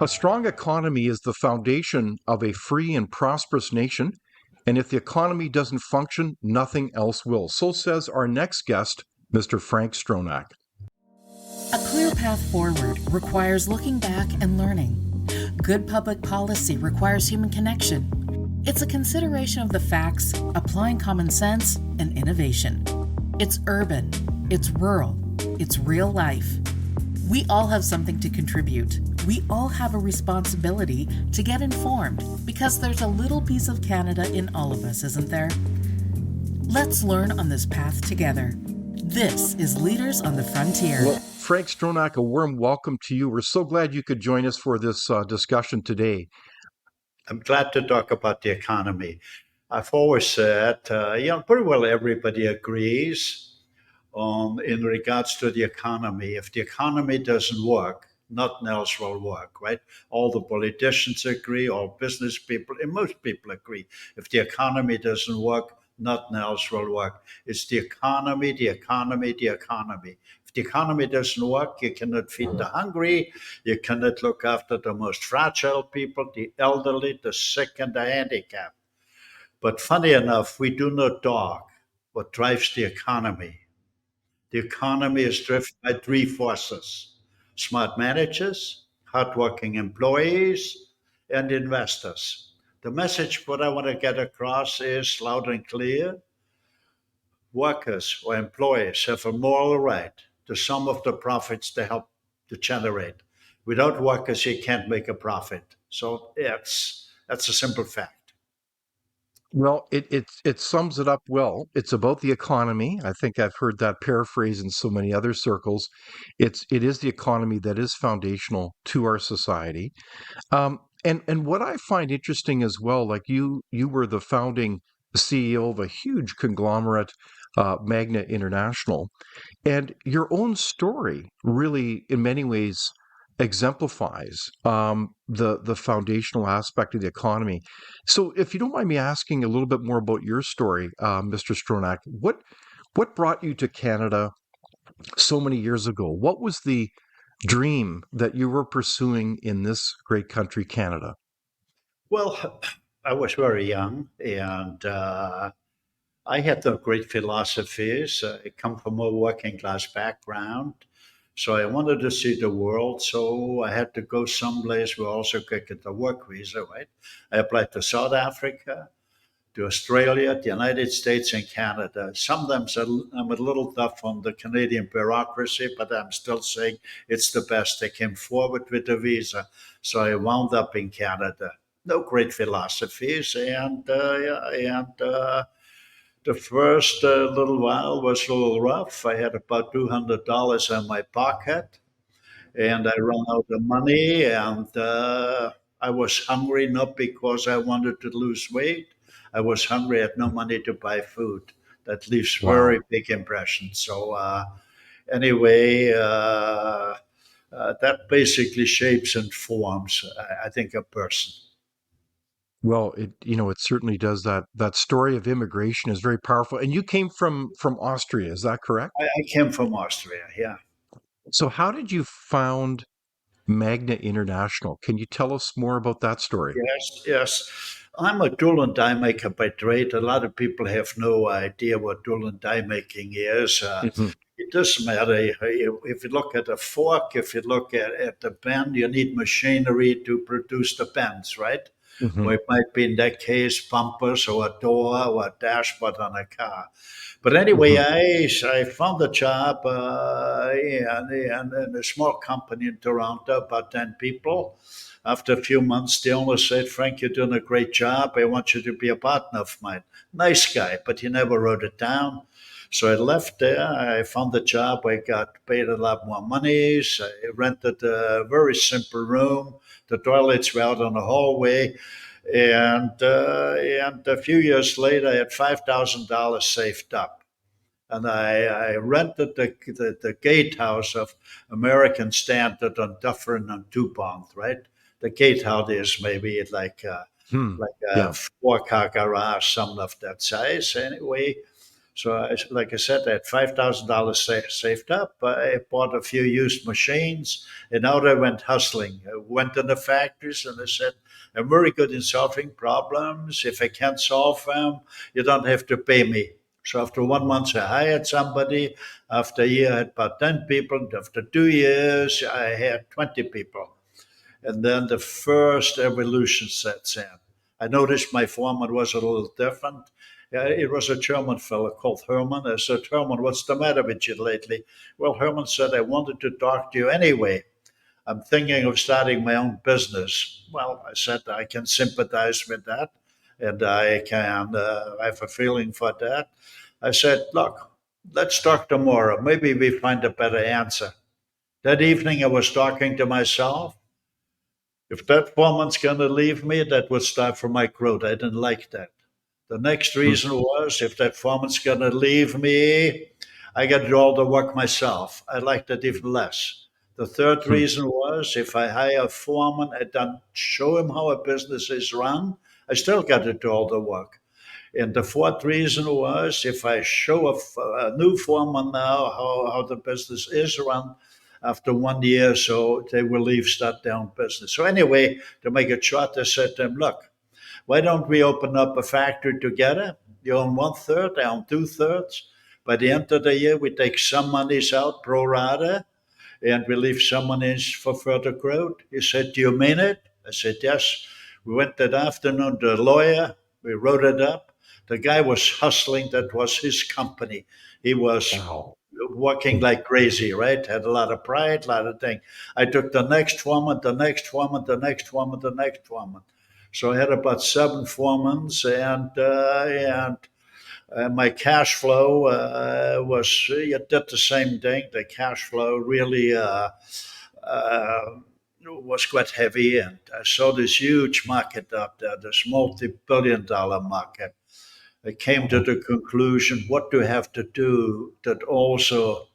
A strong economy is the foundation of a free and prosperous nation, and if the economy doesn't function, nothing else will. So says our next guest, Mr. Frank Stronach. A clear path forward requires looking back and learning. Good public policy requires human connection. It's a consideration of the facts, applying common sense, and innovation. It's urban, it's rural, it's real life. We all have something to contribute. We all have a responsibility to get informed because there's a little piece of Canada in all of us, isn't there? Let's learn on this path together. This is Leaders on the Frontier. Well, Frank Stronach, a warm welcome to you. We're so glad you could join us for this discussion today. I'm glad to talk about the economy. I've always said, pretty well everybody agrees in regards to the economy. If the economy doesn't work, nothing else will work, right? All the politicians agree, all business people, and most people agree. If the economy doesn't work, nothing else will work. It's the economy, the economy, the economy. If the economy doesn't work, you cannot feed the hungry, you cannot look after the most fragile people, the elderly, the sick, and the handicapped. But funny enough, we do not talk what drives the economy. The economy is driven by three forces: smart managers, hardworking employees, and investors. The message what I want to get across is loud and clear. Workers or employees have a moral right to some of the profits they help to generate. Without workers, you can't make a profit. So that's a simple fact. Well, it sums it up well. It's about the economy. I think I've heard that paraphrased in so many other circles. It is the economy that is foundational to our society. And what I find interesting as well, like you were the founding CEO of a huge conglomerate, Magna International, and your own story really, in many ways, exemplifies the foundational aspect of the economy. So, if you don't mind me asking a little bit more about your story, Mr. Stronach, what brought you to Canada so many years ago? What was the dream that you were pursuing in this great country, Canada? Well, I was very young and I had no great philosophies. I come from a working class background. So I wanted to see the world. So I had to go someplace where I also could get a work visa, right? I applied to South Africa, to Australia, the United States, and Canada. Sometimes I'm a little tough on the Canadian bureaucracy, but I'm still saying it's the best. They came forward with the visa. So I wound up in Canada. No great philosophies. And the first little while was a little rough. I had about $200 in my pocket and I ran out of money and I was hungry not because I wanted to lose weight. I was hungry, I had no money to buy food. That leaves Wow. very big impression. So anyway, that basically shapes and forms, I think, a person. Well, it certainly does that. That story of immigration is very powerful. And you came from Austria, is that correct? I came from Austria, yeah. So how did you found Magna International? Can you tell us more about that story? Yes, yes. I'm a tool and die maker by trade. A lot of people have no idea what tool and die making is. Hmm. It doesn't matter. If you look at a fork, if you look at the pen, you need machinery to produce the pens, right? Hmm. Or it might be in that case bumpers or a door or a dashboard on a car. But anyway, Hmm. I found a job in a small company in Toronto, about 10 people. After a few months, the owner said, Frank, you're doing a great job. I want you to be a partner of mine. Nice guy, but he never wrote it down. So I left there. I found a job. I got paid a lot more money. So I rented a very simple room. The toilets were out on the hallway. And a few years later, I had $5,000 saved up. And I rented the gatehouse of American Standard on Dufferin and Dupont, right? The gatehouse is maybe Hmm. like a Yeah. four-car garage, something of that size. Anyway, So, like I said, I had $5,000 saved up. I bought a few used machines, and out I went hustling. I went in the factories, and I said, "I'm very good in solving problems. If I can't solve them, you don't have to pay me." So after 1 month, I hired somebody. After a year, I had about 10 people. After 2 years, I had 20 people. And then the first evolution sets in. I noticed my foreman was a little different. It was a German fellow called Herman. I said, "Herman, what's the matter with you lately?" Well, Herman said, "I wanted to talk to you anyway. I'm thinking of starting my own business." Well, I said, "I can sympathize with that. And I have a feeling for that." I said, "Look, let's talk tomorrow. Maybe we find a better answer." That evening, I was talking to myself. If that foreman's going to leave me, that would start from my growth. I didn't like that. The next Hmm. reason was if that foreman's going to leave me, I got to do all the work myself. I liked it even less. The third Hmm. reason was if I hire a foreman, I don't show him how a business is run, I still got to do all the work. And the fourth reason was if I show a new foreman now how the business is run, after 1 year, so they will leave, start their own business. So anyway, to make it short, I said to him, "Look, why don't we open up a factory together? You own 1/3, I own 2/3. By the end of the year, we take some monies out pro rata and we leave some monies for further growth." He said, "Do you mean it?" I said, "Yes." We went that afternoon to a lawyer. We wrote it up. The guy was hustling. That was his company. He was Wow. working like crazy, right? Had a lot of pride, a lot of things. I took the next woman, the next woman, the next woman, the next woman. So I had about 7 foremans, and my cash flow was it did the same thing. The cash flow really uh, was quite heavy, and I saw this huge market out there, this multi-billion-dollar market. I came to Wow. the conclusion: what do I have to do that also?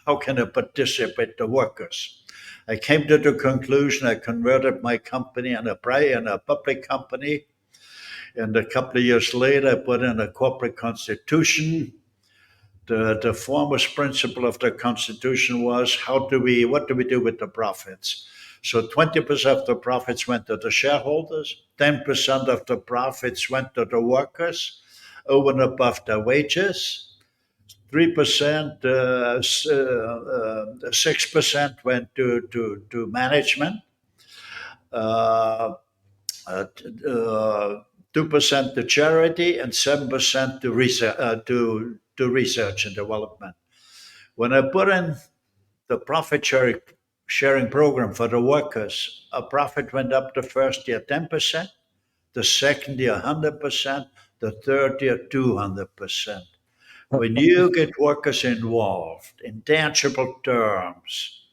How can I participate the workers? I came to the conclusion I converted my company in a public company, and a couple of years later, I put in a corporate constitution. The foremost principle of the constitution was what do we do with the profits? So 20% of the profits went to the shareholders, 10% of the profits went to the workers over and above their wages. 3%, 6% went to management, uh, uh, uh, 2% to charity, and 7% to research and development. When I put in the profit sharing program for the workers, a profit went up the first year 10%, the second year 100%, the third year 200%. When you get workers involved in tangible terms,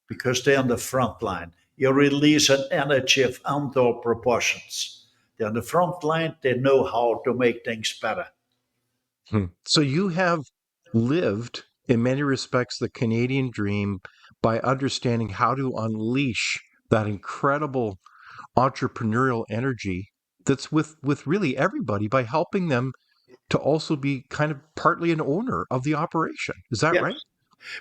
because they're on the front line, you release an energy of untold proportions. They're on the front line, they know how to make things better. Hmm. So you have lived, in many respects, the Canadian dream by understanding how to unleash that incredible entrepreneurial energy that's with really everybody by helping them to also be kind of partly an owner of the operation. Is that Yeah. right?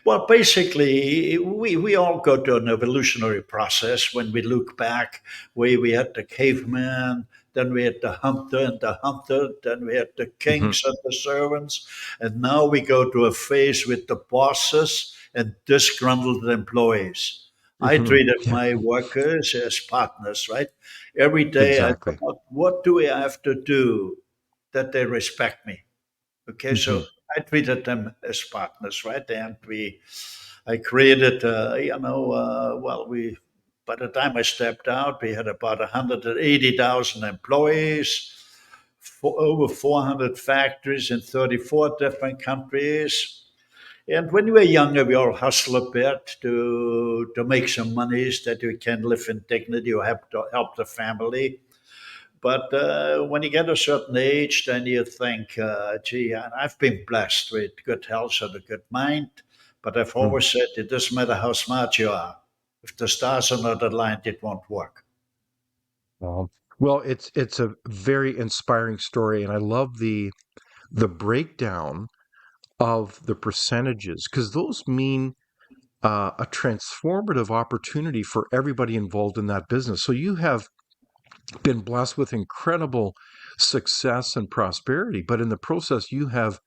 Well, basically, we all go to an evolutionary process when we look back. We had the caveman, then we had the hunter and the hunted, then we had the Hmm. kings and the servants, and now we go to a phase with the bosses and disgruntled employees. I Hmm. treated Yeah, my workers as partners, right? Every day I exactly. thought, what do we have to do that they respect me? Okay, Hmm. so I treated them as partners, right? And I created, by the time I stepped out, we had about 180,000 employees, over 400 factories in 34 different countries. And when we were younger, we all hustle a bit to make some monies that we can live in dignity or help the family. But when you get a certain age, then you think, gee, and I've been blessed with good health and a good mind. But I've always said it doesn't matter how smart you are. If the stars are not aligned, it won't work. Well, well, it's a very inspiring story, and I love the breakdown of the percentages, because those mean a transformative opportunity for everybody involved in that business. So you have been blessed with incredible success and prosperity, but in the process, you have,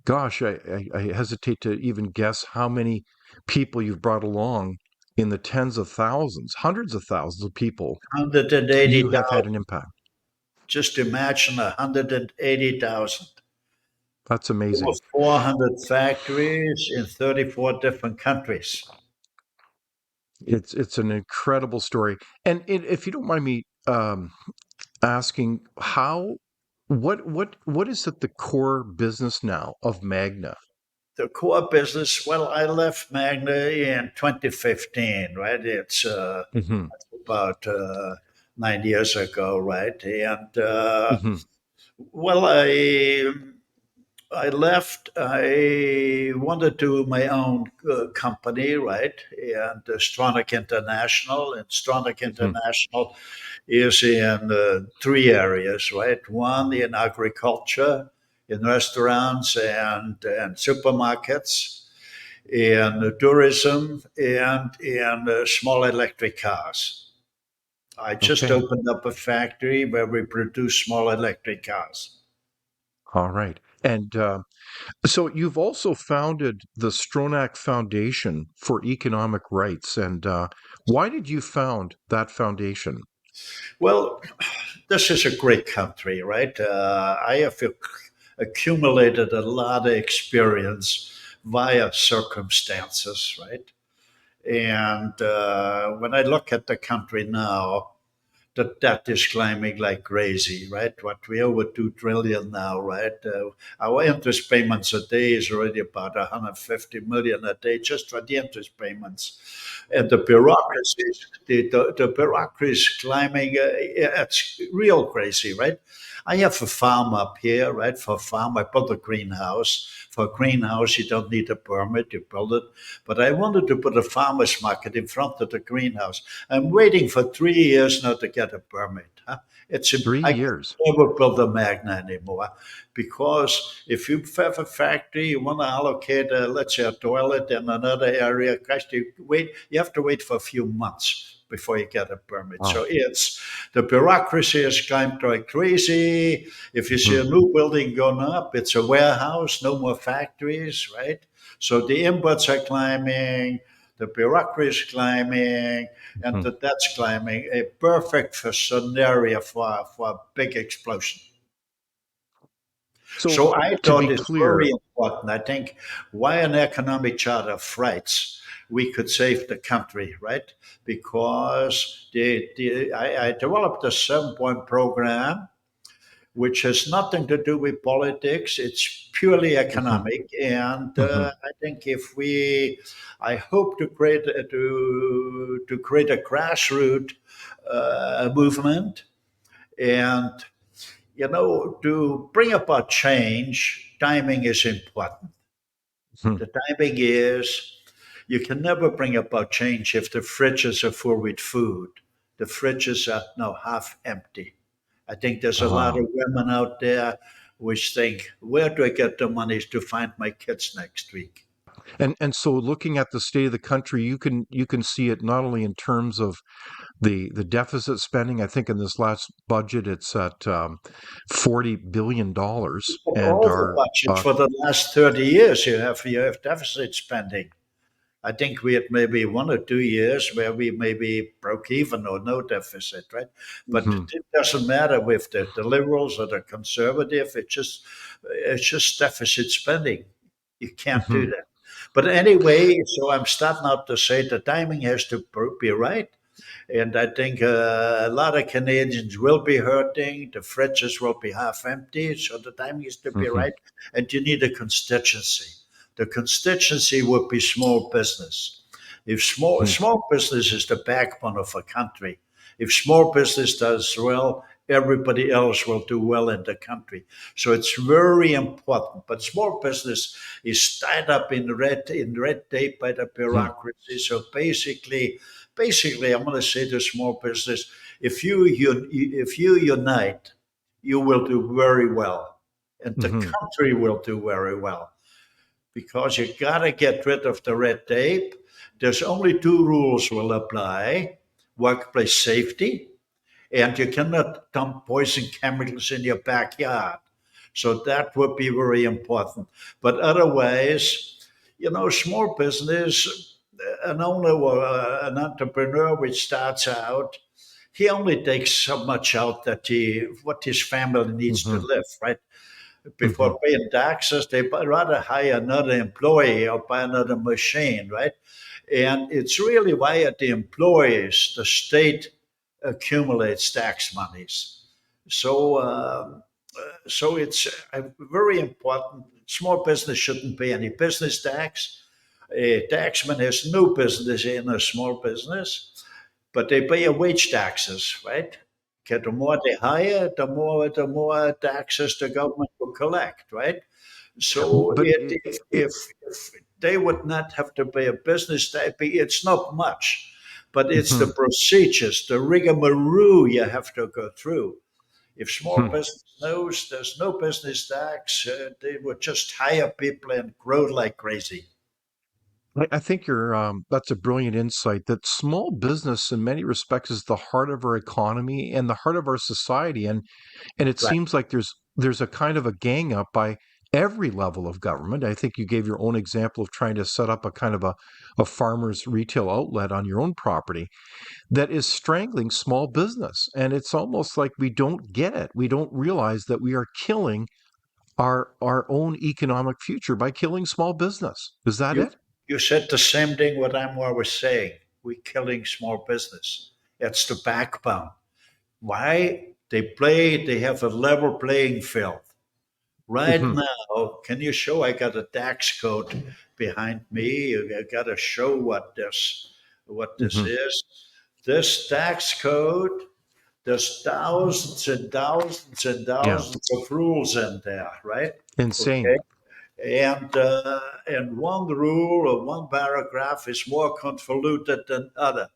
gosh, I hesitate to even guess how many people you've brought along in the tens of thousands, hundreds of thousands of people you have had 180,000. an impact. Just imagine 180,000. That's Over amazing. 400 factories in 34 different countries. It's an incredible story. And if you don't mind me asking, how what is at the core business now of Magna? The core business, well, I left Magna in 2015, right? It's Hmm. about 9 years ago, right? And Hmm. well, I left. I wanted to do my own company, right? And Stronach International. And Stronach Hmm. International is in three areas, right? One in agriculture, in restaurants and supermarkets, in tourism, and in small electric cars. I just Okay. opened up a factory where we produce small electric cars. All right. And so you've also founded the Stronach Foundation for Economic Rights. And why did you found that foundation? Well, this is a great country, right? I have accumulated a lot of experience via circumstances, right? And when I look at the country now, the debt is climbing like crazy, right? What we over 2 trillion now, right? Our interest payments a day is already about 150 million a day just for the interest payments, and the bureaucracy, the bureaucracy is climbing. It's real crazy, right? I have a farm up here, right? For a farm, I built a greenhouse. For a greenhouse, you don't need a permit; you build it. But I wanted to put a farmer's market in front of the greenhouse. I'm waiting for 3 years now to get a permit. Huh? Three I can years. never build a Magna anymore because if you have a factory, you want to allocate, let's say, a toilet in another area. Gosh, you have to wait for a few months before you get a permit. Wow. So it's the bureaucracy has climbed like crazy. If you see Hmm. a new building going up, it's a warehouse, no more factories, right? So the inputs are climbing, the bureaucracy is climbing, and Hmm. that's climbing. A perfect scenario for a big explosion. So So I to be thought it's very clear, important. I think why an economic charter of rights we could save the country, right? Because I developed a 7 point program which has nothing to do with politics. It's purely mhm, economic, and mhm, I think if we, I hope to create to create a grassroots movement, and to bring about change. Timing is important. mhm, The timing is you can never bring about change if the fridges are full with food. The fridges are now half empty. I think there's a lot ah. of women out there which think, where do I get the money to find my kids next week? And so looking at the state of the country, you can see it not only in terms of the deficit spending. I think in this last budget, it's at $40 billion, But and all the our budget for the last 30 years, you have deficit spending. I think we had maybe 1 or 2 years where we maybe broke even or no deficit, right? But mhm, it doesn't matter with the liberals or the conservative. It's just deficit spending. You can't do mhm, that. But anyway, so I'm starting out to say the timing has to be right. And I think a lot of Canadians will be hurting. The fridges will be half empty. So the timing is to be mhm, right. And you need a constituency. The constituency would be small business. If mhm, small business is the backbone of a country, if small business does well, everybody else will do well in the country. So it's very important. But small business is tied up in red tape by the mhm, bureaucracy. So basically, I'm going to say to small business, if you unite, you will do very well. and the Hmm. country will do very well because you got to get rid of the red tape. There's only two rules will apply: workplace safety, and you cannot dump poison chemicals in your backyard. So that would be very important. But otherwise, small business, an owner or an entrepreneur which starts out, he only takes so much out that what his family needs to Hmm. live, right? Hmm. Before paying taxes, they rather hire another employee or buy another machine, right? And it's really via the employees the state accumulates tax monies. So, so it's very important. Small business shouldn't pay any business tax. A taxman has no business in a small business, but they pay a wage taxes, right? Okay, the more they hire, the more taxes the government will collect, right? So But if they would not have to pay a business tax, it's not much, but it's the Mhm. procedures, the rigmarole you have to go through. If small Hmm. business knows there's no business tax, they would just hire people and grow like crazy. I think that's a brilliant insight that small business in many respects is the heart of our economy and the heart of our society. And it Right. seems like there's a kind of a gang up by every level of government. I think you gave your own example of trying to set up a kind of a farmer's retail outlet on your own property that is strangling small business. And it's almost like we don't get it. We don't realize that we are killing our own economic future by killing small business. Is that You it? you said the same thing what I'm always saying. We're killing small business. It's the backbone. Why? They have a level playing field. Right Hmm. now, can you show I got a tax code behind me? I got to show what this Hmm. is. This tax code, there's thousands and thousands and Yeah. thousands of rules in there, right? Insane. Okay. And one rule or one paragraph is more convoluted than other.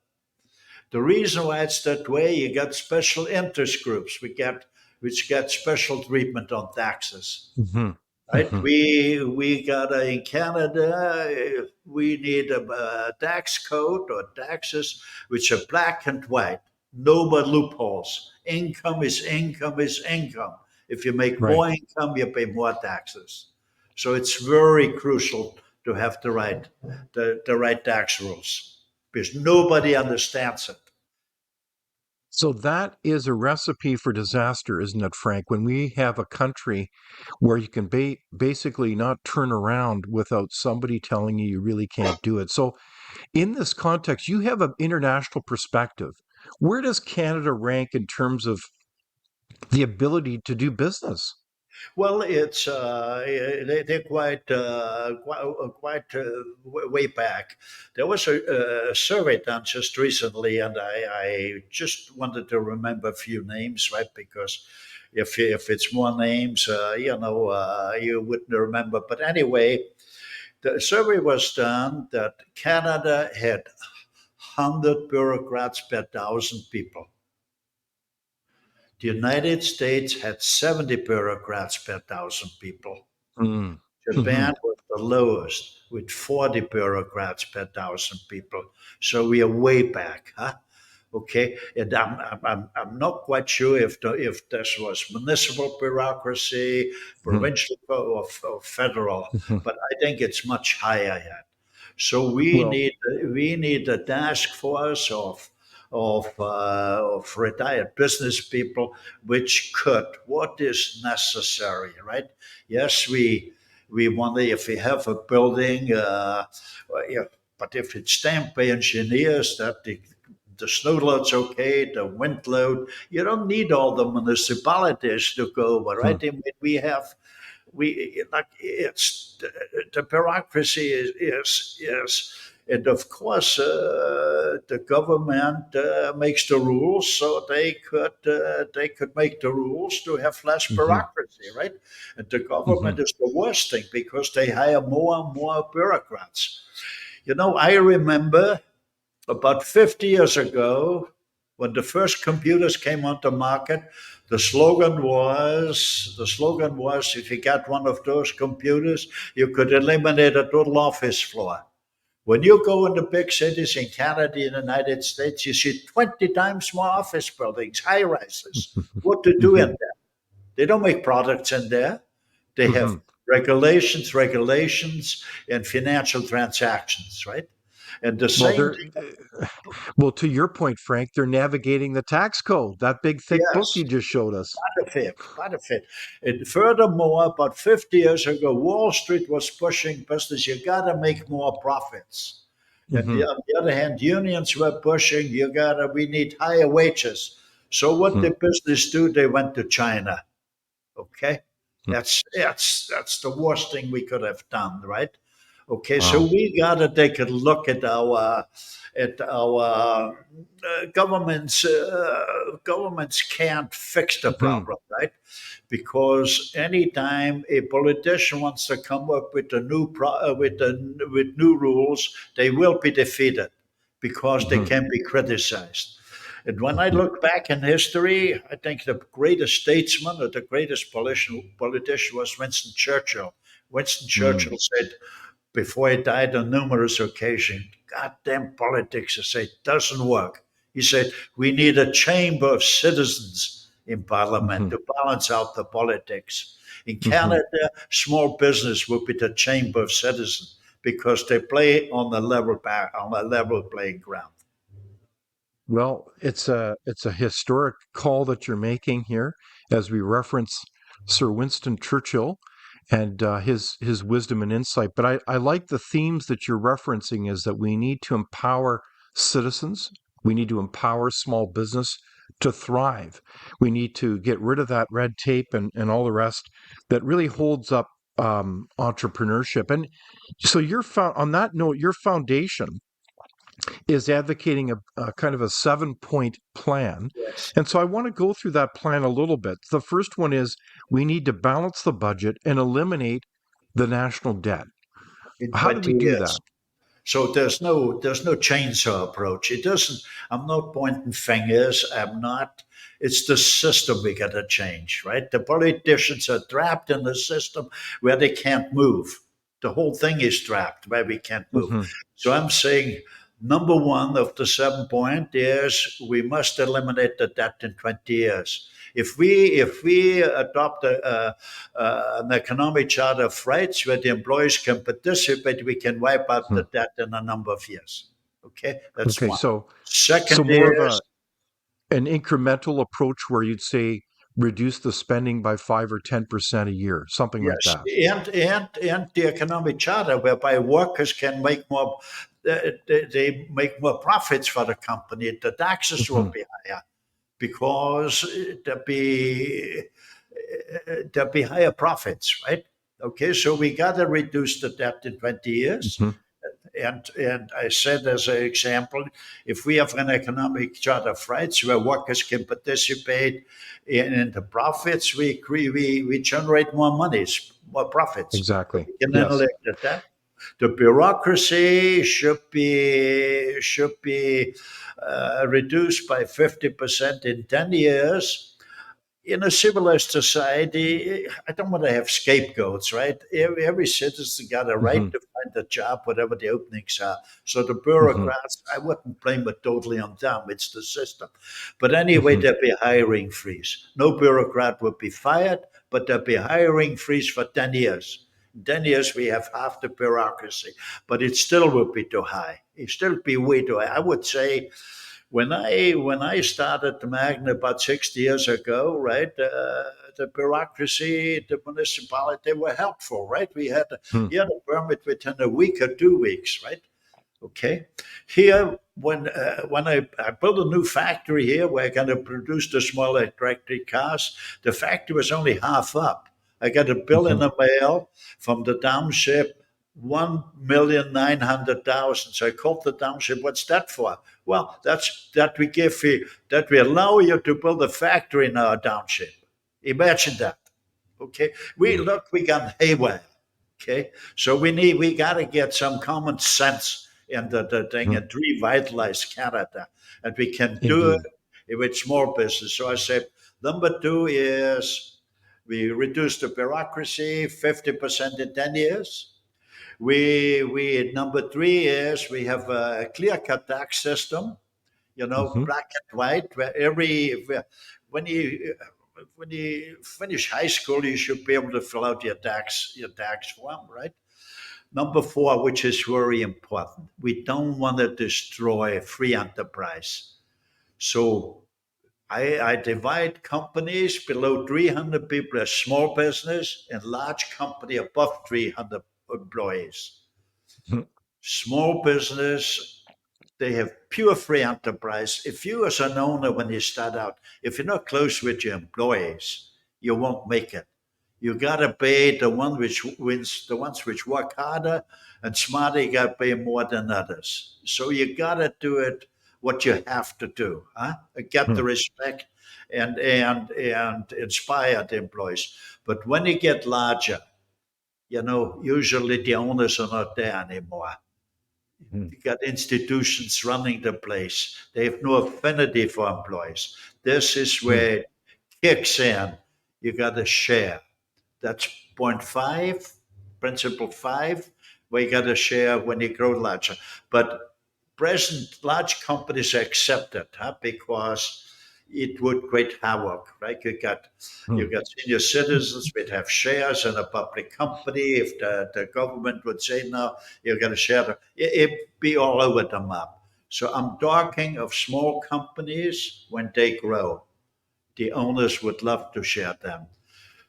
The reason why it's that way, you got special interest groups which get special treatment on taxes. Hmm. Right? Hmm. We got in Canada. We need a tax code or taxes which are black and white, no but loopholes. Income is income is income. If you make Right. more income, you pay more taxes. So it's very crucial to have the right tax rules because nobody understands it. So that is a recipe for disaster, isn't it, Frank? When we have a country where you can basically not turn around without somebody telling you you really can't do it. So, in this context, you have an international perspective. Where does Canada rank in terms of the ability to do business? Well, it's they're quite way back. There was a survey done just recently, and I just wanted to remember a few names, right? Because if it's more names, you wouldn't remember. But anyway, the survey was done that Canada had 100 bureaucrats per thousand people. The United States had 70 bureaucrats per thousand people. Mm. Hmm. Japan was the lowest with 40 bureaucrats per thousand people. So we are way back, huh? Okay, and I'm not quite sure if this was municipal bureaucracy, Hmm. provincial or federal, Hmm. but I think it's much higher yet. So we Well, need we need a task force of retired business people, which could what is necessary, right? Yes, we wonder if we have a building, yeah, but if it's stamped by engineers that the snow load's okay, the wind load, you don't need all the municipalities to go over, hmm. right? I mean, we like it's the bureaucracy is and of course the government makes the rules so they could make the rules to have less Hmm. bureaucracy, right? And the Hmm. government is the worst thing because they hire more and more bureaucrats. I remember about 50 years ago When the first computers came on the market, the slogan was if you got one of those computers, you could eliminate a total office floor. When you go in the big cities in Canada and the United States, you see 20 times more office buildings, high rises. What to do in Hmm. there? They don't make products in there. They have Hmm. regulations, and financial transactions, right? And the Well, same they're thing, well, to your point, Frank, they're navigating the tax code, that big thick book yes, you just showed us. part of it. And furthermore, about 50 years ago, Wall Street was pushing business. You got to make more profits. And Hmm. on the other hand, unions were pushing, we need higher wages. So what Hmm. did business do? They went to China. Okay, that's the worst thing we could have done, right? Okay, so Wow. we got to take a look at our governments. Governments can't fix the Hmm. problem, right? Because anytime a politician wants to come up with a with new rules, they will be defeated because they Hmm. can be criticized. And when I Hmm. look back in history, I think the greatest statesman or the greatest politician was Winston Churchill. Winston Hmm. Churchill said before he died on numerous occasions, goddamn politics, I say, doesn't work. He said, we need a chamber of citizens in parliament Hmm. to balance out the politics. In Hmm. Canada, small business would be the chamber of citizens because they play on a level playing ground. Well, it's a historic call that you're making here, as we reference Sir Winston Churchill and his wisdom and insight. But I like the themes that you're referencing is that we need to empower citizens, we need to empower small business to thrive. We need to get rid of that red tape and all the rest that really holds up entrepreneurship. And so on that note, your foundation is advocating a kind of a 7-point plan. Yes, And so I want to go through that plan a little bit. The first one is we need to balance the budget and eliminate the national debt. in How do we 20 do years. that? So there's no chainsaw approach. It doesn't. I'm not pointing fingers. I'm not. It's the system we got to change, right? The politicians are trapped in the system where they can't move. The whole thing is trapped where we can't move. Hmm. So I'm saying number one of the 7 point is we must eliminate the debt in 20 years. If we adopt an economic charter of rights where the employees can participate, we can wipe out the debt in a number of years. Okay, that's Okay, one. so Second more of is a an incremental approach where you'd say reduce the spending by 5 or 10% a year, something like yes, that. and the economic charter whereby workers can make more. They make more profits for the company. The taxes will Hmm. be higher because there'll be higher profits, right? Okay, so we got to reduce the debt in 20 years. Hmm. And I said as an example, if we have an economic charter of rights where workers can participate in the profits, we generate more monies, more profits. So Exactly. we can Yes. eliminate the debt. The bureaucracy should be reduced by 50% in 10 years. In a civilized society, I don't want to have scapegoats, right? Every citizen got a right Hmm. to find a job, whatever the openings are. So the Hmm. bureaucrats, I wouldn't blame it totally on them. It's the system. But anyway, Hmm. there'd be a hiring freeze. No bureaucrat would be fired, but there'd be a hiring freeze for 10 years. In 10 years, we have half the bureaucracy, but it still would be too high. It still be way too high. I would say when I started the Magna about 60 years ago, right, the bureaucracy, the municipality were helpful, right? Hmm. You had a permit within a week or 2 weeks, right? Okay. Here, when I built a new factory here where I going to produce the small electric cars, the factory was only half up. I got a bill in Hmm. the mail from the township, 1,900,000. So I called the township. What's that for? Well, that's that we allow you to build a factory in our township. Imagine that. Okay, we got haywire. Okay, so we got to get some common sense in the thing Hmm. and revitalize Canada, and we can do it. Indeed. with small business. So I said, number two is we reduce the bureaucracy 50% in 10 years. We number three is we have a clear-cut tax system, Hmm. black and white, where when you when you finish high school, you should be able to fill out your tax form, right? Number four, which is very important, we don't want to destroy free enterprise. So I divide companies below 300 people as small business and large company above 300 employees. Small business, they have pure free enterprise. If you as an owner, when you start out, if you're not close with your employees, you won't make it. You gotta pay the one which wins, the ones which work harder and smarter. You gotta pay more than others. So you gotta do it what you have to do, huh? Get the respect and inspire the employees. But when you get larger, usually the owners are not there anymore. Hmm. You got institutions running the place. They have no affinity for employees. This is where it kicks in. You got to share. That's point five, principle five, where you got to share when you grow larger. But present large companies accept it, huh? Because it would create havoc, right? You got senior citizens would have shares in a public company. If the government would say no, you got to share it'd be all over the map. So I'm talking of small companies when they grow. The owners would love to share them.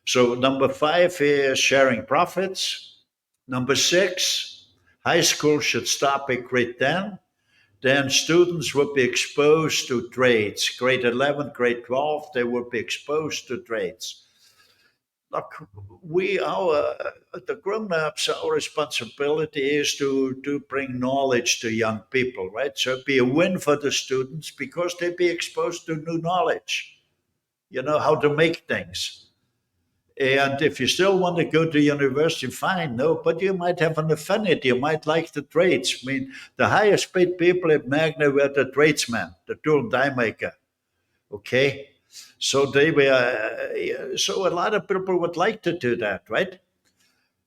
So number five is sharing profits. Number six, high school should start at grade 10. Then students would be exposed to trades. Grade 11, grade 12, they would be exposed to trades. Look, the grown-ups, our responsibility is to bring knowledge to young people, right? So it'd be a win for the students because they'd be exposed to new knowledge, how to make things. And if you still want to go to university, fine, no, but you might have an affinity. You might like the trades. I mean, the highest paid people at Magna were the tradesmen, the tool and die maker. Okay. So they were, so a lot of people would like to do that, right?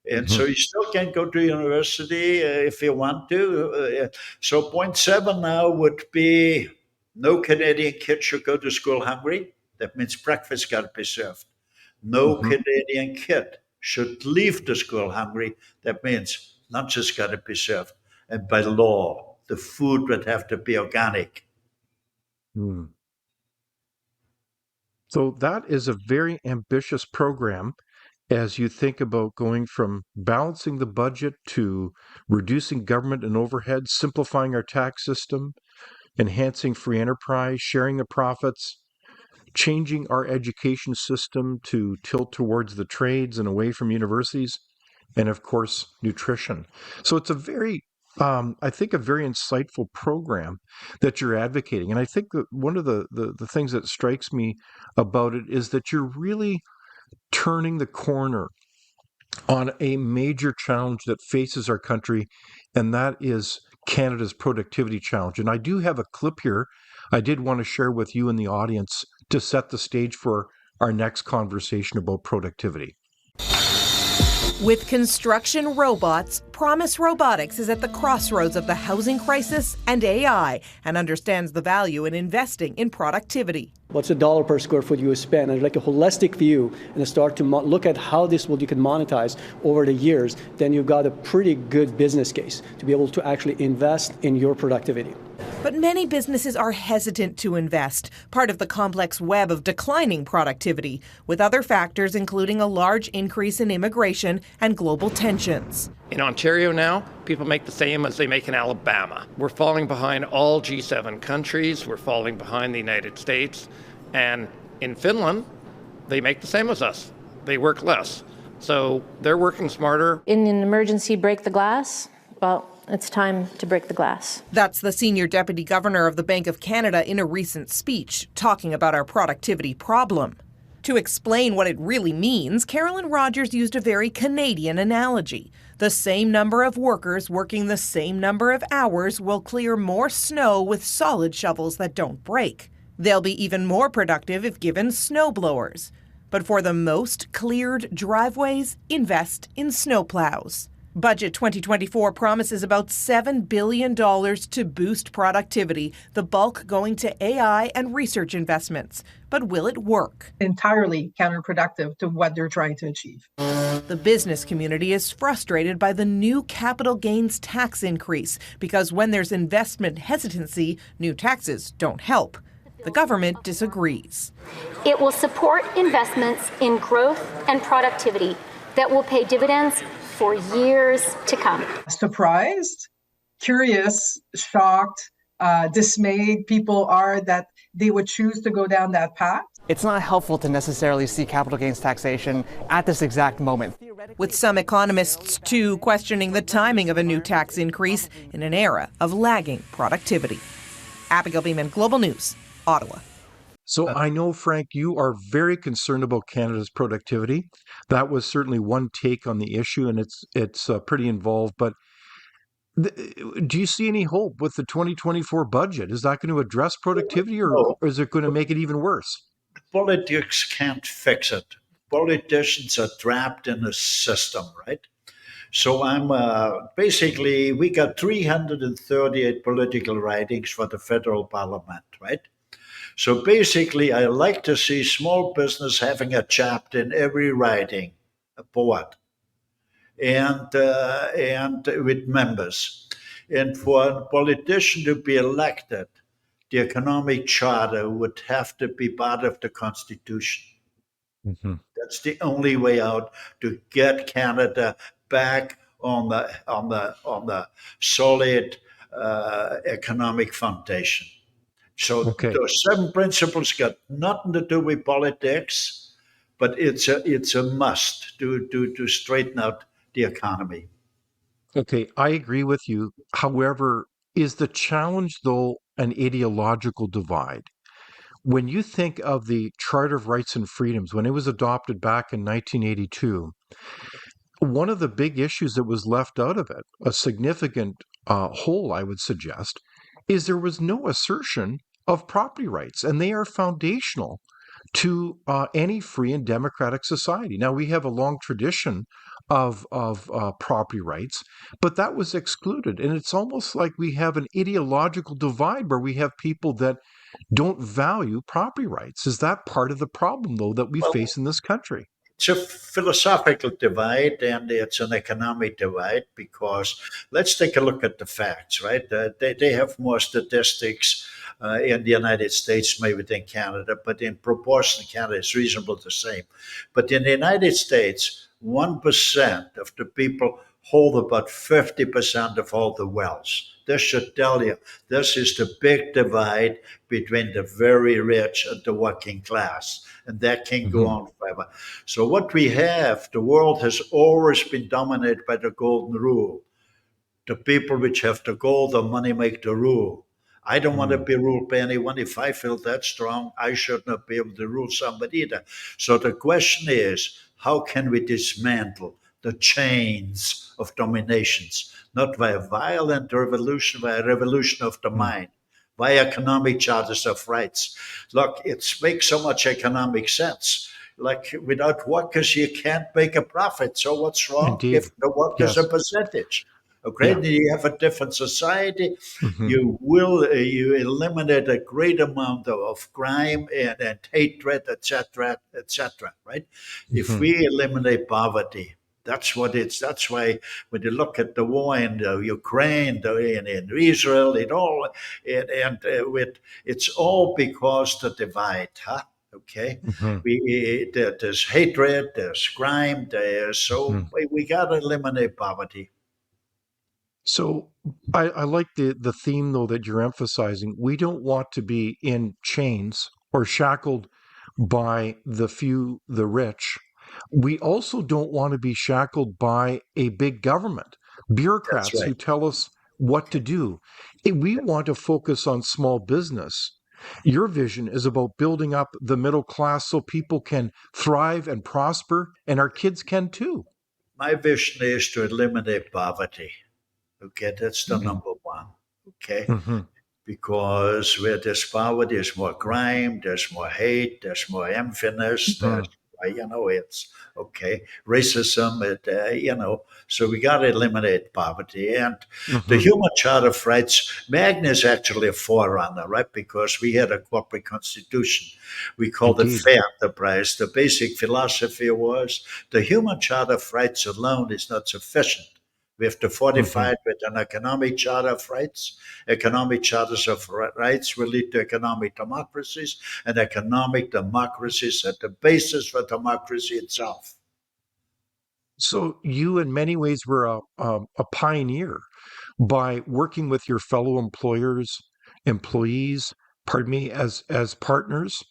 And Hmm. so you still can't go to university if you want to. So point seven now would be no Canadian kid should go to school hungry. That means breakfast got to be served. No Hmm. Canadian kid should leave the school hungry. That means lunch has got to be served. And by law, the food would have to be organic. Hmm. So that is a very ambitious program as you think about going from balancing the budget to reducing government and overhead, simplifying our tax system, enhancing free enterprise, sharing the profits, changing our education system to tilt towards the trades and away from universities, and of course, nutrition. So it's a I think, a very insightful program that you're advocating. And I think that one of the things that strikes me about it is that you're really turning the corner on a major challenge that faces our country, and that is Canada's productivity challenge. And I do have a clip here I did want to share with you and the audience to set the stage for our next conversation about productivity. With construction robots, Promise Robotics is at the crossroads of the housing crisis and AI and understands the value in investing in productivity. What's a dollar per square foot you spend? And like a holistic view and start to look at how this you can monetize over the years, then you've got a pretty good business case to be able to actually invest in your productivity. But many businesses are hesitant to invest, part of the complex web of declining productivity, with other factors including a large increase in immigration and global tensions. In Ontario now, people make the same as they make in Alabama. We're falling behind all G7 countries. We're falling behind the United States. And in Finland, they make the same as us. They work less. So they're working smarter. In an emergency, break the glass. Well, it's time to break the glass. That's the senior deputy governor of the Bank of Canada in a recent speech, talking about our productivity problem. To explain what it really means, Carolyn Rogers used a very Canadian analogy. The same number of workers working the same number of hours will clear more snow with solid shovels that don't break. They'll be even more productive if given snowblowers. But for the most cleared driveways, invest in snowplows. Budget 2024 promises about $7 billion to boost productivity, the bulk going to AI and research investments. But will it work? Entirely counterproductive to what they're trying to achieve. The business community is frustrated by the new capital gains tax increase because when there's investment hesitancy, new taxes don't help. The government disagrees. It will support investments in growth and productivity that will pay dividends for years to come. Surprised, curious, shocked, dismayed people are that they would choose to go down that path. It's not helpful to necessarily see capital gains taxation at this exact moment. With some economists, too, questioning the timing of a new tax increase in an era of lagging productivity. Abigail Beeman, Global News, Ottawa. So I know, Frank, you are very concerned about Canada's productivity. That was certainly one take on the issue, and it's pretty involved. But do you see any hope with the 2024 budget? Is that going to address productivity, or is it going to make it even worse? Politics can't fix it. Politicians are trapped in a system, right? So I'm basically, we got 338 political ridings for the federal parliament, right? So basically, I like to see small business having a chapter in every riding, a board, and with members. And for a politician to be elected, the economic charter would have to be part of the Constitution. Mm-hmm. That's the only way out to get Canada back on the solid economic foundation. So those 7 principles got nothing to do with politics, but it's a must to straighten out the economy. Okay, I agree with you. However, is the challenge, though, an ideological divide? When you think of the Charter of Rights and Freedoms, when it was adopted back in 1982, one of the big issues that was left out of it, a significant hole, I would suggest, is there was no assertion of property rights, and they are foundational to any free and democratic society. Now, we have a long tradition of property rights, but that was excluded. And it's almost like we have an ideological divide where we have people that don't value property rights. Is that part of the problem, though, that we face in this country? It's a philosophical divide and it's an economic divide because let's take a look at the facts, right? They have more statistics in the United States, maybe than Canada, but in proportion, Canada is reasonable the same. But in the United States, 1% of the people hold about 50% of all the wealth. This should tell you this is the big divide between the very rich and the working class. And that can go on forever. So what we have, the world has always been dominated by the golden rule. The people which have the gold, the money make the rule. I don't want to be ruled by anyone. If I feel that strong, I should not be able to rule somebody either. So the question is, how can we dismantle the chains of dominations, not by a violent revolution, by a revolution of the mind, by economic charters of rights? Look, it makes so much economic sense. Like without workers, you can't make a profit. So what's wrong if the workers are a percentage? Okay, then you have a different society. You eliminate a great amount of crime and hatred, etc., right? If we eliminate poverty, that's what it's. That's why when you look at the war in the Ukraine, in Israel, it's all because the divide, huh? Okay, there's hatred, there's crime, we got to eliminate poverty. So I like the theme, though, that you're emphasizing. We don't want to be in chains or shackled by the few, the rich. We also don't want to be shackled by a big government, bureaucrats who tell us what to do. We want to focus on small business. Your vision is about building up the middle class so people can thrive and prosper, and our kids can too. My vision is to eliminate poverty. Okay, that's the number one. Okay. because where there's poverty, there's more crime, there's more hate, there's more emptiness, Mhm. it's okay. Racism, so we got to eliminate poverty. And the Mhm. Human Charter of Rights, Magna is actually a forerunner, right? Because we had a corporate constitution. We called it Indeed. fair enterprise. The basic philosophy was the Human Charter of Rights alone is not sufficient. We have to fortify Mhm. it with an economic charter of rights. Economic charters of rights will lead to economic democracies, and economic democracies are the basis for democracy itself. So you, in many ways, were a pioneer by working with your fellow employees, pardon me, as partners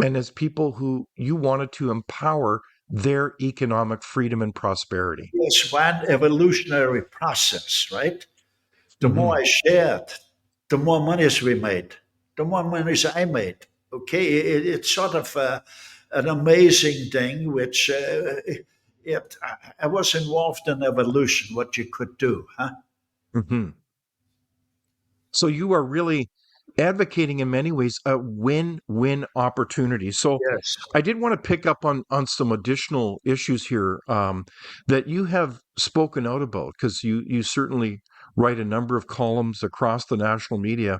and as people who you wanted to empower their economic freedom and prosperity. It's one evolutionary process, right? The more Hmm. I shared, the more monies we made, the more monies I made. Okay, it's sort of an amazing thing, which I was involved in evolution, what you could do, huh? Hmm. So you are really advocating in many ways a win-win opportunity. So Yes. I did want to pick up on some additional issues here that you have spoken out about because you certainly write a number of columns across the national media.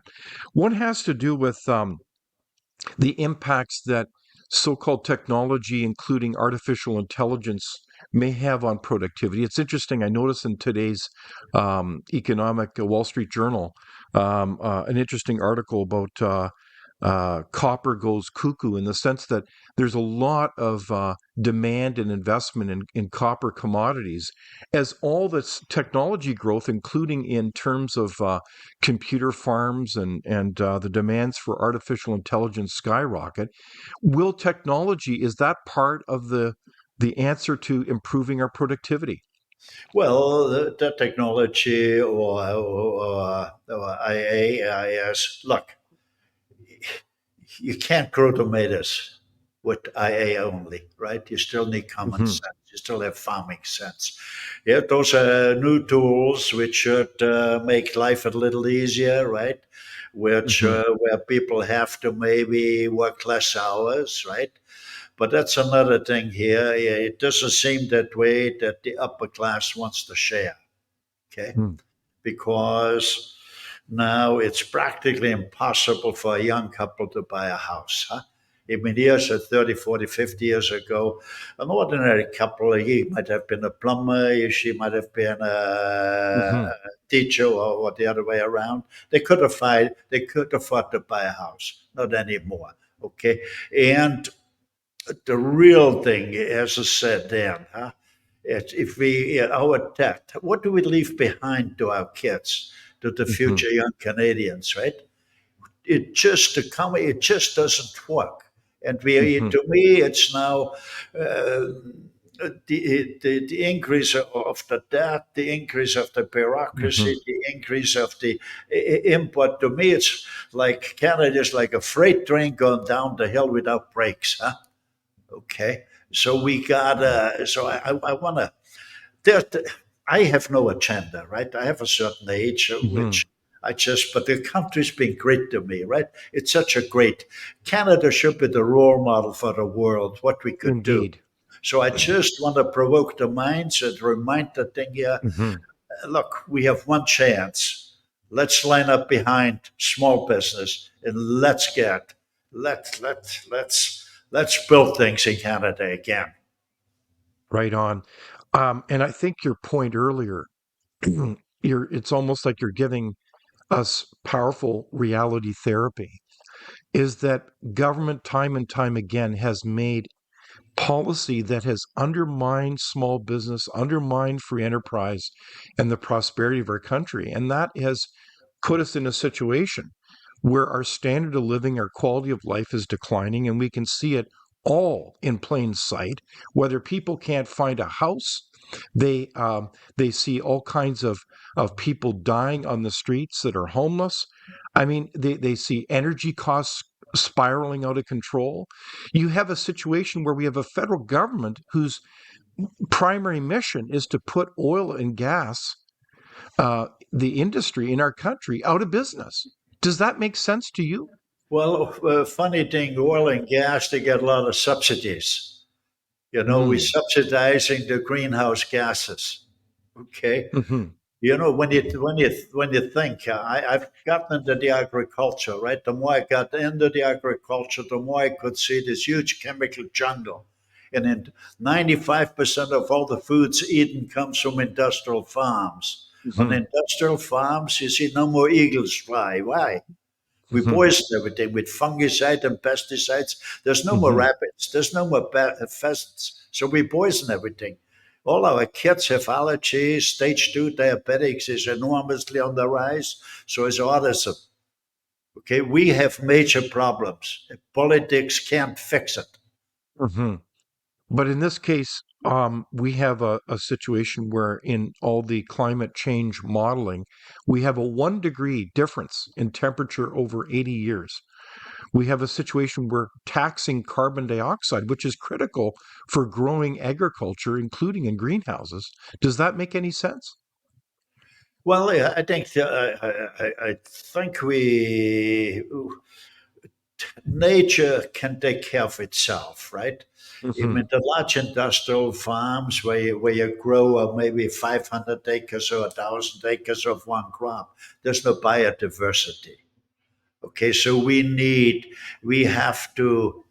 One has to do with the impacts that so-called technology, including artificial intelligence, may have on productivity. It's interesting. I noticed in today's economic Wall Street Journal an interesting article about copper goes cuckoo in the sense that there's a lot of demand and investment in copper commodities as all this technology growth, including in terms of computer farms and the demands for artificial intelligence skyrocket. Will technology, is that part of the answer to improving our productivity? Well, the technology or IA, IS, look, you can't grow tomatoes with IA only, right? You still need common Hmm. sense. You still have farming sense. Yeah, those are new tools which should make life a little easier, right? Which Hmm. where people have to maybe work less hours, right? But that's another thing here. Yeah, it doesn't seem that way that the upper class wants to share. Okay, Hmm. because now it's practically impossible for a young couple to buy a house. Huh? I mean, years 30, 40, 50 years ago, an ordinary couple, he might have been a plumber, she might have been a Hmm. teacher or the other way around. They could afford to buy a house. Not anymore. Okay. And the real thing, as I said then, huh? It's if we our debt, what do we leave behind to our kids, to the Hmm. future young Canadians, right? It just doesn't work. And Hmm. to me, it's now uh, the increase of the debt, the increase of the Hmm. bureaucracy, the increase of the import. To me, it's like Canada is like a freight train going down the hill without brakes, huh? Okay, so we got. So I want to. There, I have no agenda, right? I have a certain age, Hmm. which I just. But the country's been great to me, right? It's such a great. Canada should be the role model for the world. What we could do. Indeed. So I just want to provoke the minds and remind the thing here. Hmm. Look, we have one chance. Let's line up behind small business and let's build things in Canada again. Right on. And I think your point earlier, it's almost like you're giving us powerful reality therapy, is that government time and time again has made policy that has undermined small business, undermined free enterprise and the prosperity of our country. And that has put us in a situation where our standard of living, our quality of life is declining, and we can see it all in plain sight. Whether people can't find a house, they see all kinds of people dying on the streets that are homeless. I mean, they see energy costs spiraling out of control. You have a situation where we have a federal government whose primary mission is to put oil and gas, the industry in our country, out of business. Does that make sense to you? Well, funny thing, oil and gas, they get a lot of subsidies. We're Mm. subsidizing the greenhouse gases. Okay. Hmm. When you think, I've gotten into the agriculture, right? The more I got into the agriculture, the more I could see this huge chemical jungle. And then 95% of all the foods eaten comes from industrial farms. On Hmm. industrial farms, you see no more eagles fly. Why? We Hmm. poison everything with fungicide and pesticides. There's no more Hmm. rabbits. There's no more pheasants. So we poison everything. All our kids have allergies. Stage 2 diabetics is enormously on the rise. So is autism. Okay, we have major problems. Politics can't fix it. Hmm. But in this case, we have a situation where in all the climate change modeling, we have a 1 degree difference in temperature over 80 years. We have a situation where taxing carbon dioxide, which is critical for growing agriculture, including in greenhouses. Does that make any sense? Well, yeah, I think we nature can take care of itself, right? I Hmm. mean, the large industrial farms where you grow maybe 500 acres or 1,000 acres of one crop, there's no biodiversity. Okay, so we have to,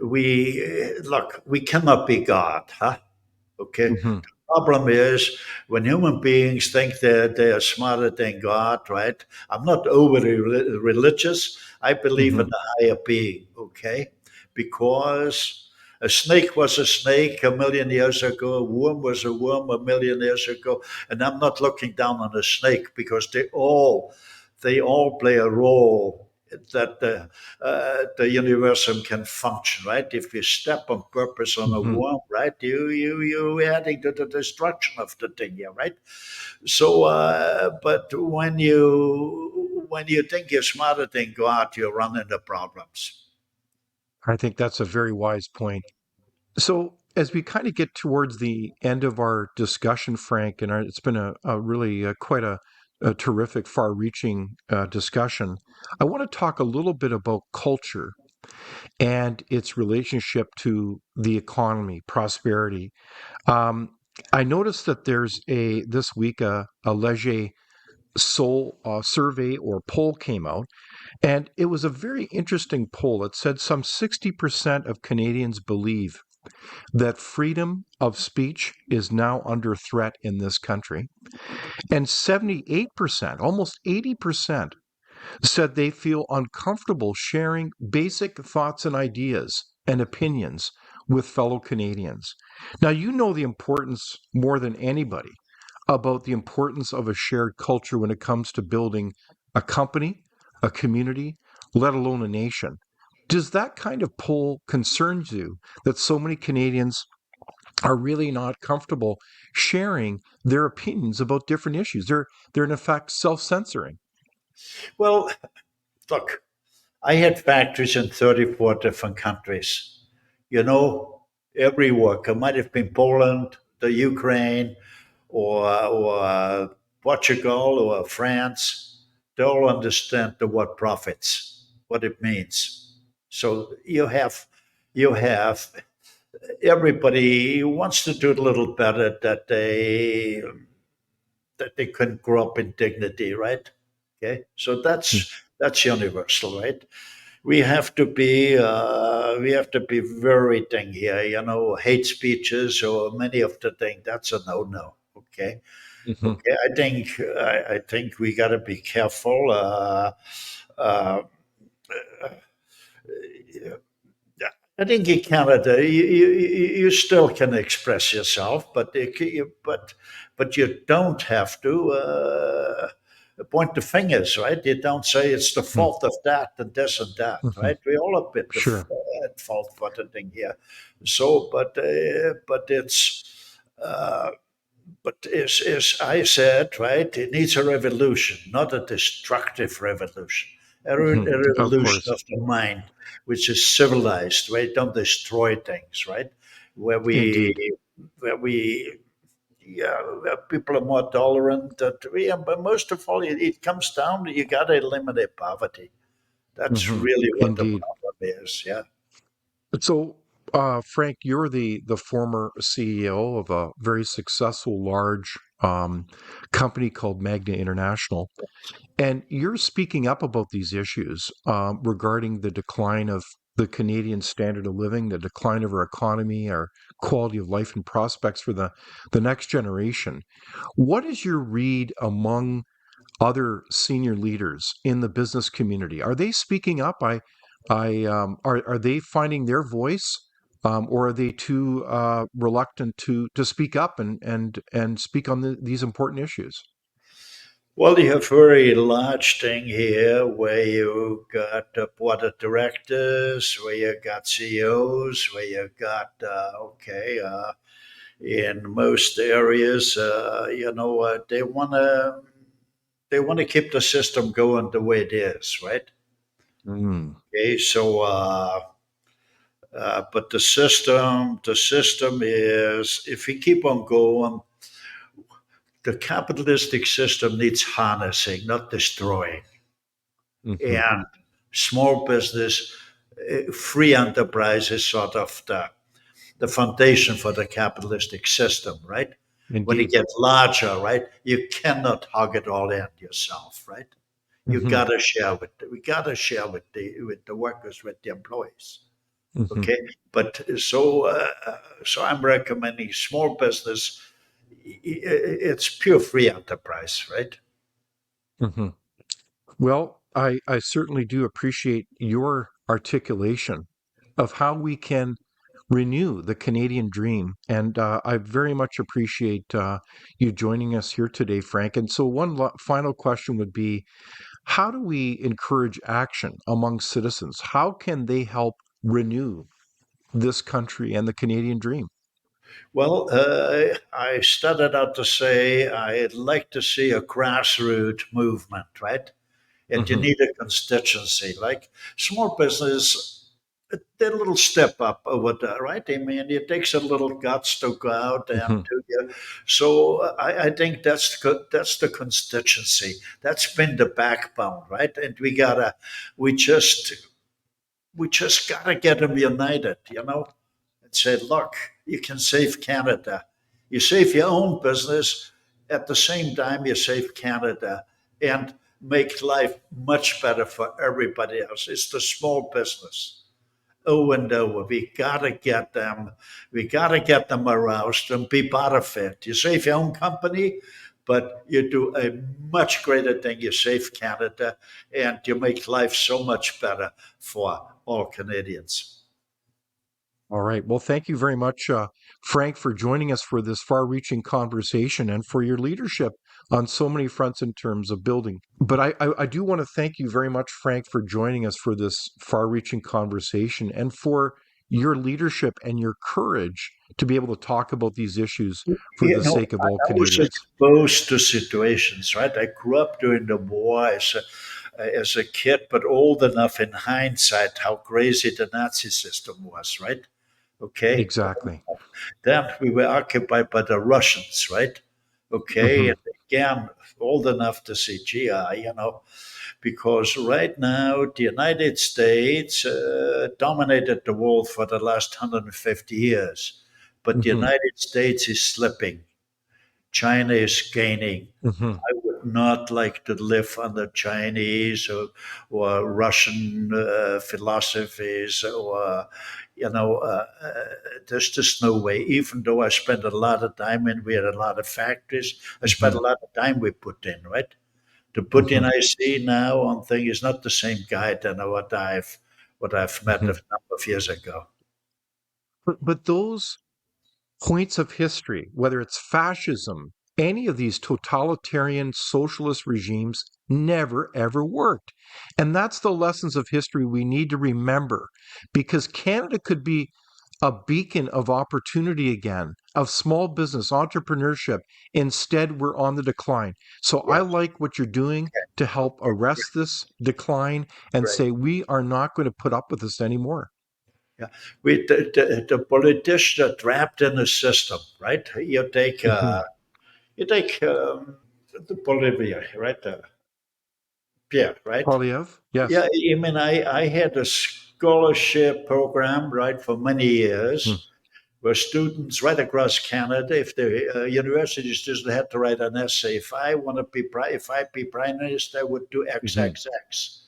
look, we cannot be God, huh? Okay. Hmm. Problem is when human beings think that they are smarter than God, right? I'm not overly religious. I believe in Hmm. the higher being, okay? Because a snake was a snake 1,000,000 years ago, a worm was a worm 1,000,000 years ago, and I'm not looking down on a snake because they all play a role that the universum can function, right? If you step on purpose on a Hmm. worm, right, you adding to the destruction of the thing here, right? So, but when you think you're smarter than God, you run into problems. I think that's a very wise point. So, as we kind of get towards the end of our discussion, Frank, and it's been a really quite a terrific, far reaching discussion, I want to talk a little bit about culture and its relationship to the economy, prosperity. Um, I noticed that there's this week a Leger Soul survey or poll came out, and it was a very interesting poll. It said some 60% of Canadians believe that freedom of speech is now under threat in this country. And 78%, almost 80%, said they feel uncomfortable sharing basic thoughts and ideas and opinions with fellow Canadians. Now, you know the importance more than anybody about the importance of a shared culture when it comes to building a company, a community, let alone a nation. Does that kind of poll concern you that so many Canadians are really not comfortable sharing their opinions about different issues? They're in effect self-censoring. Well, look, I had factories in 34 different countries. You know, every worker might have been Poland, the Ukraine, or Portugal or France. They all understand the word profits, what it means. So you have everybody wants to do a little better that they couldn't grow up in dignity, right? Okay, so that's universal, right? We have to be very thing here, hate speeches or many of the thing. That's a no. Okay, Mm-hmm. okay. I think we got to be careful. Uh, I think in Canada, you still can express yourself, but you don't have to point the fingers, right? You don't say it's the fault of that and this and that, Mm-hmm. right? We all a bit Sure. at fault for the thing here. So, but it's. But as I said, right, it needs a revolution, not a destructive revolution. Hmm. A Of revolution course. of the mind, which is civilized, right? Don't destroy things, right? Where we, Indeed. where we, people are more tolerant. But most of all, it comes down to you got to eliminate poverty. That's really what the Indeed. problem is. Yeah. So, Frank, you're the former CEO of a very successful large company called Magna International, and you're speaking up about these issues regarding the decline of the Canadian standard of living, the decline of our economy, our quality of life, and prospects for the next generation. What is your read among other senior leaders in the business community? Are they speaking up? Are they finding their voice, or are they too reluctant to speak up and speak on these important issues? Well, you have a very large thing here where you got a board of directors, where you got CEOs, where you got in most areas, they want to keep the system going the way it is, right? Mm. Okay, so but the system is if we keep on going, the capitalistic system needs harnessing, not destroying. Hmm. And small business, free enterprise is sort of the foundation for the capitalistic system, right? When it Indeed. gets larger, right, you cannot hug it all in yourself, right? You Hmm. gotta share we gotta share with the workers, with the employees. Hmm. Okay, but so I'm recommending small business. It's pure free enterprise, right? Hmm. Well, I certainly do appreciate your articulation of how we can renew the Canadian dream. And I very much appreciate you joining us here today, Frank. And so, one final question would be, how do we encourage action among citizens? How can they help renew this country and the Canadian dream? Well, I started out to say I'd like to see a grassroots movement, right? And you Hmm. need a constituency. Like small business, they're a little step up over there, right? I mean, it takes a little guts to go out and Hmm. to you. So I think that's the constituency. That's been the backbone, right? And we just we just gotta get them united, and say, look, you can save Canada. You save your own business. At the same time, you save Canada and make life much better for everybody else. It's the small business. Oh, and over. We gotta get them. We gotta get them aroused and be part of it. You save your own company, but you do a much greater thing. You save Canada, and you make life so much better for all Canadians. All right. Well, thank you very much, Frank, for joining us for this far reaching conversation and for your leadership on so many fronts in terms of building. But I do want to thank you very much, Frank, for joining us for this far reaching conversation and for your leadership and your courage to be able to talk about these issues for You the know, sake of all I was Canadians. exposed to situations, right? I grew up during the war as a kid, but old enough in hindsight how crazy the Nazi system was, right? Okay. Exactly. Then we were occupied by the Russians, right? Okay. Hmm. And again, old enough to see, gee, because right now the United States dominated the world for the last 150 years, but the Hmm. United States is slipping. China is gaining. Hmm. I would not like to live under Chinese or Russian philosophies or, there's just no way. Even though I spent a lot of time and we had a lot of factories, I spent Hmm. a lot of time we put in, right? The Hmm. Putin I see now on thing is not the same guy than what I've met a Hmm. number of years ago. But those points of history, whether it's fascism, any of these totalitarian socialist regimes, never ever worked. And that's the lessons of history we need to remember because Canada could be a beacon of opportunity again, of small business entrepreneurship. Instead, we're on the decline. So I Yeah, like what you're doing to help arrest this decline and great. say we are not going to put up with this anymore. Yeah, the politicians are trapped in the system, right? You take Hmm. You take the Bolivia, right? Pierre, right? Polyev? Yes. Yeah, I mean, I had a scholarship program, right, for many Hmm. years, where students right across Canada, if the university students had to write an essay, if I be prime minister, I would do Hmm. XXX.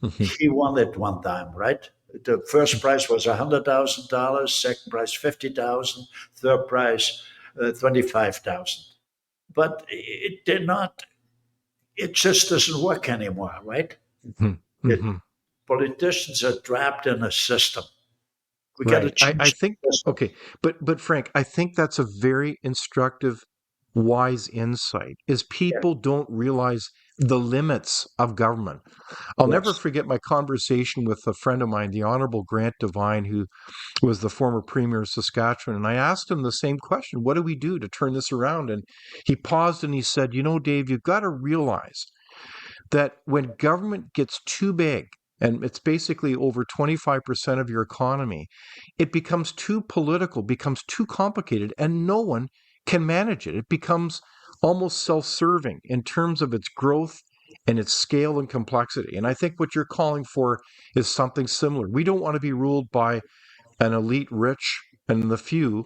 Hmm. He won it one time, right? The first prize was $100,000, second prize 50,000, third prize 25,000. But it did not. It just doesn't work anymore, right? Hmm. It, Hmm. politicians are trapped in a system. We got to Right. I change think, the system. okay, but Frank, I think that's a very instructive, wise insight, is Yeah. people don't realize the limits of government. I'll never Yes. forget my conversation with a friend of mine, the Honorable Grant Devine, who was the former Premier of Saskatchewan. And I asked him the same question: what do we do to turn this around? And he paused and he said, you know, Dave, you've got to realize that when government gets too big, and it's basically over 25% of your economy, it becomes too political, becomes too complicated, and no one can manage it. It becomes almost self-serving in terms of its growth and its scale and complexity. And I think what you're calling for is something similar. We don't want to be ruled by an elite rich and the few,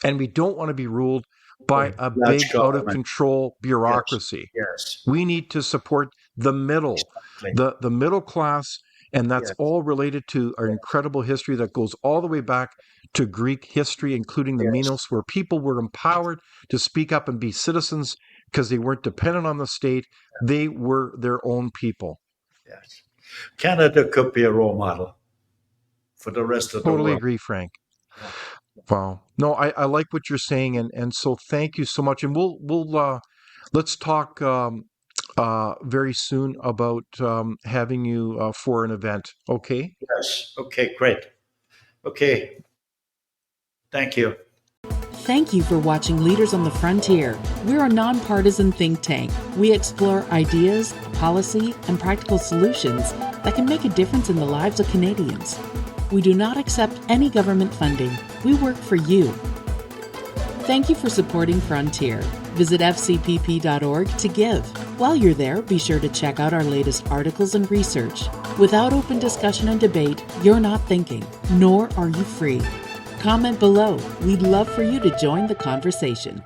and we don't want to be ruled by a Large big out of government. control Yes. bureaucracy. Yes. We need to support the middle, Exactly. the middle class, and that's Yes. all related to our incredible history that goes all the way back to Greek history, including the Yes. Minos, where people were empowered to speak up and be citizens because they weren't dependent on the state. They were their own people. Yes. Canada could be a role model for the rest of the Totally world. agree, Frank. Yeah. Wow. No, I like what you're saying, and so thank you so much. And we'll let's talk very soon about having you for an event. Okay. Yes. Okay, great. Okay. Thank you. Thank you for watching Leaders on the Frontier. We're a nonpartisan think tank. We explore ideas, policy, and practical solutions that can make a difference in the lives of Canadians. We do not accept any government funding. We work for you. Thank you for supporting Frontier. Visit fcpp.org to give. While you're there, be sure to check out our latest articles and research. Without open discussion and debate, you're not thinking, nor are you free. Comment below. We'd love for you to join the conversation.